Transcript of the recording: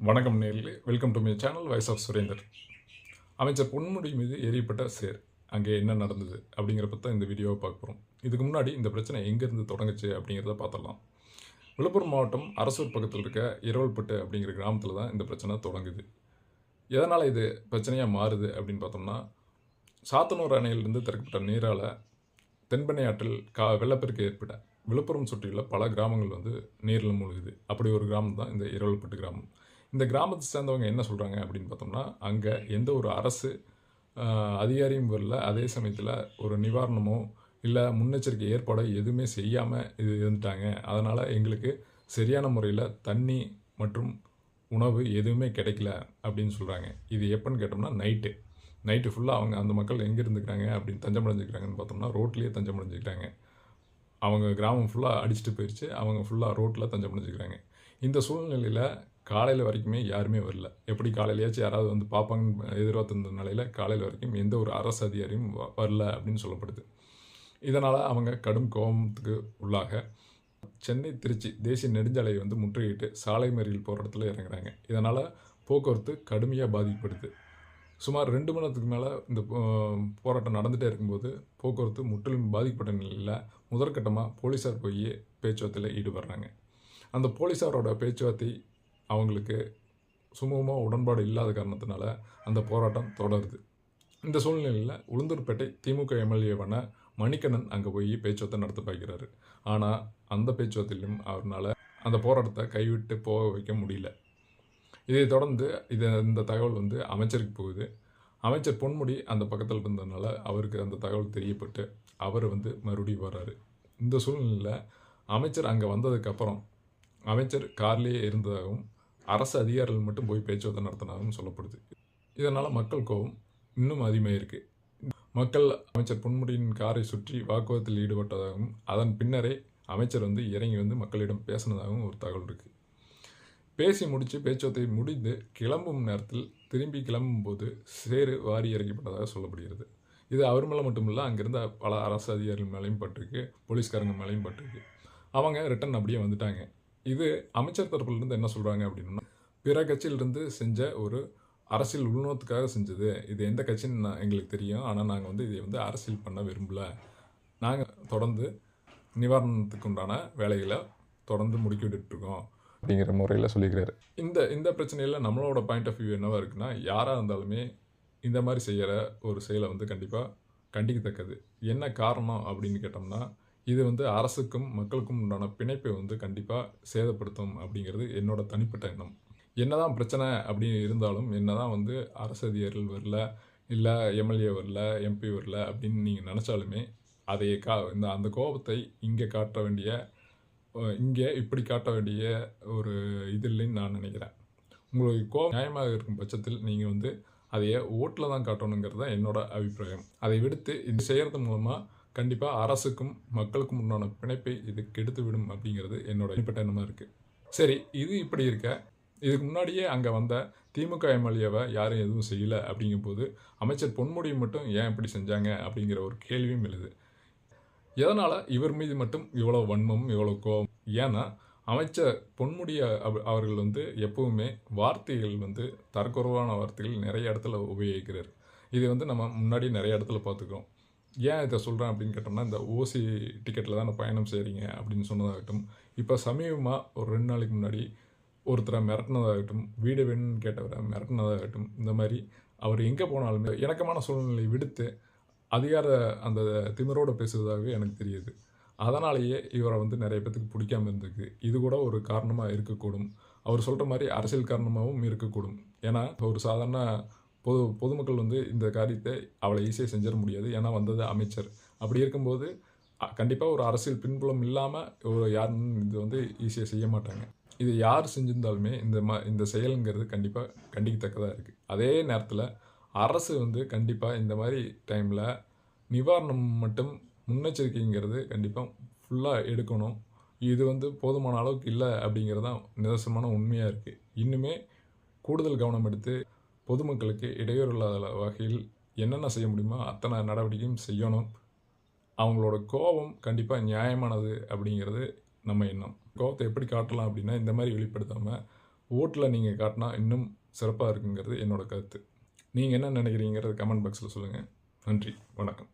வணக்கம் நேர்களே, welcome to my channel voice of Surender. அமைச்சர் பொன்முடி மீது எறியப்பட்ட சேர், அங்கே என்ன நடந்தது அப்படிங்கிற பற்றி இந்த வீடியோவை பார்க்க போகிறோம். இதுக்கு முன்னாடி இந்த பிரச்சனை எங்கேருந்து தொடங்குச்சு அப்படிங்கிறத பார்த்துடலாம். விழுப்புரம் மாவட்டம் அரசூர் பக்கத்தில் இருக்க இரவல்பட்டு அப்படிங்கிற கிராமத்தில் தான் இந்த பிரச்சனை தொடங்குது. எதனால் இது பிரச்சனையாக மாறுது அப்படின்னு பார்த்தோம்னா, சாத்தனூர் அணையிலிருந்து திறக்கப்பட்ட நீரால் தென்பெண்ணை ஆற்றில் வெள்ளப்பெருக்கு ஏற்பட்ட விழுப்புரம் சுற்றியுள்ள பல கிராமங்கள் நீரில் மூழ்குது. அப்படி ஒரு கிராமம் தான் இந்த இரவல்பட்டு கிராமம். இந்த கிராமத்தை சேர்ந்தவங்க என்ன சொல்கிறாங்க அப்படின்னு பார்த்தோம்னா, அங்கே எந்த ஒரு அரசு அதிகாரியும் வரல. அதே சமயத்தில் ஒரு நிவாரணமோ இல்லை முன்னெச்சரிக்கை ஏற்பாடோ எதுவுமே செய்யாமல் இது இருந்துட்டாங்க. அதனால் எங்களுக்கு சரியான முறையில் தண்ணி மற்றும் உணவு எதுவுமே கிடைக்கல அப்படின்னு சொல்கிறாங்க. இது எப்போன்னு கேட்டோம்னா நைட்டு ஃபுல்லாக அவங்க அந்த மக்கள் எங்கே இருந்துக்கிறாங்க அப்படின்னு தஞ்சம் அடைஞ்சிக்கிறாங்கன்னு பார்த்தோம்னா, ரோட்லேயே தஞ்சம் அடைஞ்சிக்கிறாங்க. அவங்க கிராமம் ஃபுல்லாக அடிச்சுட்டு போயிடுச்சு. அவங்க ஃபுல்லாக ரோட்டில் தஞ்சம் அடைஞ்சிக்கிறாங்க. இந்த சூழ்நிலையில் காலையில் வரைக்குமே யாருமே வரல. எப்படி காலையிலேயாச்சும் யாராவது பார்ப்பாங்கன்னு எதிர்பார்த்திருந்த நிலையில் காலையில் வரைக்கும் எந்த ஒரு அரசு அதிகாரியும் வரல அப்படின்னு சொல்லப்படுது. இதனால் அவங்க கடும் கோபத்துக்கு உள்ளாக சென்னை திருச்சி தேசிய நெடுஞ்சாலையை முற்றுகையிட்டு சாலை மறியல் போராட்டத்தில் இறங்குறாங்க. இதனால் போக்குவரத்து கடுமையாக பாதிக்கப்படுது. சுமார் 2 மணி நேரத்துக்கு மேலே இந்த போராட்டம் நடந்துகிட்டே இருக்கும்போது போக்குவரத்து முற்றிலும் பாதிக்கப்பட்ட நிலையில் முதற்கட்டமாக போலீஸார் போய் பேச்சுவார்த்தையில் ஈடுபடுறாங்க. அந்த போலீஸாரோட பேச்சுவார்த்தை அவங்களுக்கு சுமூகமாக உடன்பாடு இல்லாத காரணத்தினால அந்த போராட்டம் தொடருது. இந்த சூழ்நிலையில் உளுந்தூர்பேட்டை திமுக எம்எல்ஏவான மணிகண்ணன் அங்கே போய் பேச்சுவார்த்தை நடத்த பார்க்கிறாரு. ஆனால் அந்த பேச்சுவார்த்தையிலும் அவரால் அந்த போராட்டத்தை கைவிட்டு போக வைக்க முடியல. இதை தொடர்ந்து இந்த தகவல் அமைச்சருக்கு போகுது. அமைச்சர் பொன்முடி அந்த பக்கத்தில் இருந்ததுனால அவருக்கு அந்த தகவல் தெரியப்பட்டு அவர் மறுபடியும் வர்றாரு. இந்த சூழ்நிலையில் அமைச்சர் அங்கே வந்ததுக்கப்புறம் அமைச்சர் கார்லேயே இருந்ததாகவும் அரசு அதிகாரிகள் மட்டும் போய் பேச்சுவார்த்தை நடத்தினாகவும் சொல்லப்படுது. இதனால் மக்கள் கோபம் இன்னும் அதிகமாக இருக்குது. மக்கள் அமைச்சர் பொன்முடியின் காரை சுற்றி வாக்குவாதத்தில் ஈடுபட்டதாகவும் அதன் பின்னரே அமைச்சர் இறங்கி மக்களிடம் பேசினதாகவும் ஒரு தகவல் இருக்குது. பேசி முடித்து பேச்சுவார்த்தை முடிந்து கிளம்பும் நேரத்தில் திரும்பி கிளம்பும்போது சேறு வாரி இறக்கப்பட்டதாக சொல்லப்படுகிறது. இது அவர் மேலே மட்டும் இல்லை, அங்கிருந்த பல அரசு அதிகாரிகள் மேலேயும் பட்டிருக்கு, போலீஸ்காரங்க மேலேயும் பட்டிருக்கு. அவங்க ரிட்டன் அப்படியே வந்துட்டாங்க. இது அமைச்சர் தரப்புலேருந்து என்ன சொல்கிறாங்க அப்படின்னா, பிற கட்சியிலிருந்து செஞ்ச ஒரு அரசியல் உள்நோக்கத்துக்காக செஞ்சது. இது எந்த கட்சின்னு எங்களுக்கு தெரியும். ஆனால் நாங்கள் இதை அரசியல் பண்ண விரும்பல. நாங்கள் தொடர்ந்து நிவாரணத்துக்கு உண்டான வேலைகளை தொடர்ந்து முடுக்கிவிட்டுருக்கோம் அப்படிங்கிற முறையில் சொல்லிக்கிறாரு. இந்த பிரச்சனையில் நம்மளோட பாயிண்ட் ஆஃப் வியூ என்னவாக இருக்குன்னா, யாராக இருந்தாலுமே இந்த மாதிரி செய்கிற ஒரு செயலை கண்டிப்பாக கண்டிக்கத்தக்கது. என்ன காரணம் அப்படின்னு கேட்டோம்னா, இது அரசுக்கும் மக்களுக்கும் உண்டான பிணைப்பை கண்டிப்பாக சேதப்படுத்தும் அப்படிங்கிறது என்னோட தனிப்பட்ட எண்ணம். என்னதான் பிரச்சனை அப்படி இருந்தாலும், என்னதான் அரசு அதிகாரிகள் வரல, இல்லை எம்எல்ஏ வரல, எம்பி வரல அப்படின்னு நீங்கள் நினச்சாலுமே அதை அந்த கோபத்தை இங்கே இப்படி காட்ட வேண்டிய ஒரு இது இல்லைன்னு நான் நினைக்கிறேன். உங்களுக்கு கோபம் நியாயமாக இருக்கும் பட்சத்தில் நீங்கள் அதையே ஓட்டில் தான் காட்டணுங்கிறது தான் என்னோட அபிப்பிராயம். அதை விடுத்து இது செய்கிறது மூலமாக கண்டிப்பாக அரசுக்கும் மக்களுக்கும் உண்டான பிணைப்பை இது கெடுத்து விடும் அப்படிங்கிறது என்னோட தனிப்பட்ட எண்ணமாக இருக்குது. சரி, இது இப்படி இருக்க, இதுக்கு முன்னாடியே அங்கே வந்த திமுக எம்எல்ஏவை யாரும் எதுவும் செய்யலை அப்படிங்கும்போது அமைச்சர் பொன்முடி மட்டும் ஏன் இப்படி செஞ்சாங்க அப்படிங்கிற ஒரு கேள்வியும் எழுது. எதனால் இவர் மீது மட்டும் இவ்வளோ வன்மம், இவ்வளோ கோபம்? ஏன்னா அமைச்சர் பொன்முடி அவர்கள் எப்பவுமே வார்த்தைகள் தரக்குறைவான வார்த்தைகள் நிறைய இடத்துல உபயோகிக்கிறார். இது நம்ம முன்னாடி நிறைய இடத்துல பார்த்துக்கிறோம். ஏன் இதை சொல்கிறேன் அப்படின்னு கேட்டோம்னா, இந்த ஓசி டிக்கெட்டில் தானே பயணம் செய்கிறீங்க அப்படின்னு சொன்னதாகட்டும், இப்போ சமீபமாக ஒரு 2 நாளைக்கு முன்னாடி ஒருத்தரை மிரட்டினதாகட்டும், வீடு வேணும்னு கேட்டவரை மிரட்டினதாகட்டும், இந்த மாதிரி அவர் எங்கே போனாலுமே இணக்கமான சூழ்நிலை விடுத்து அதிகார அந்த திமிரோடு பேசுவதாகவே எனக்கு தெரியுது. அதனாலேயே இவரை நிறைய பேத்துக்கு பிடிக்காமல் இருந்திருக்கு. இது கூட ஒரு காரணமாக இருக்கக்கூடும். அவர் சொல்கிற மாதிரி அரசியல் காரணமாகவும் இருக்கக்கூடும். ஏன்னா ஒரு சாதாரண பொதுமக்கள் இந்த காரியத்தை அவ்வளோ ஈஸியாக செஞ்சிட முடியாது. ஏன்னா வந்தது அமைச்சர். அப்படி இருக்கும்போது கண்டிப்பாக ஒரு அரசியல் பின்புலம் இல்லாமல் யாரும் இது ஈஸியாக செய்ய மாட்டாங்க. இது யார் செஞ்சிருந்தாலுமே இந்த செயலுங்கிறது கண்டிப்பாக கண்டிக்கத்தக்கதாக இருக்குது. அதே நேரத்தில் அரசு கண்டிப்பாக இந்த மாதிரி டைமில் நிவாரணம் மட்டும் முன்னெச்சரிக்கைங்கிறது கண்டிப்பாக ஃபுல்லாக எடுக்கணும். இது போதுமான அளவுக்கு இல்லை அப்படிங்கிறது தான் நிதர்சனமான உண்மையாக இருக்குது. இன்னுமே கூடுதல் கவனம் எடுத்து பொதுமக்களுக்கு இடையூறு இல்லாத வகையில் என்னென்ன செய்ய முடியுமோ அத்தனை நடவடிக்கையும் செய்யணும். அவங்களோட கோபம் கண்டிப்பாக நியாயமானது அப்படிங்கிறது நம்ம எண்ணம். கோபத்தை எப்படி காட்டலாம் அப்படின்னா, இந்த மாதிரி வெளிப்படுத்தாமல் ஓட்டில் நீங்கள் காட்டினா இன்னும் சிறப்பாக இருக்குங்கிறது என்னோட கருத்து. நீங்கள் என்ன நினைக்கிறீங்கிறது கமெண்ட் பாக்ஸில் சொல்லுங்கள். நன்றி, வணக்கம்.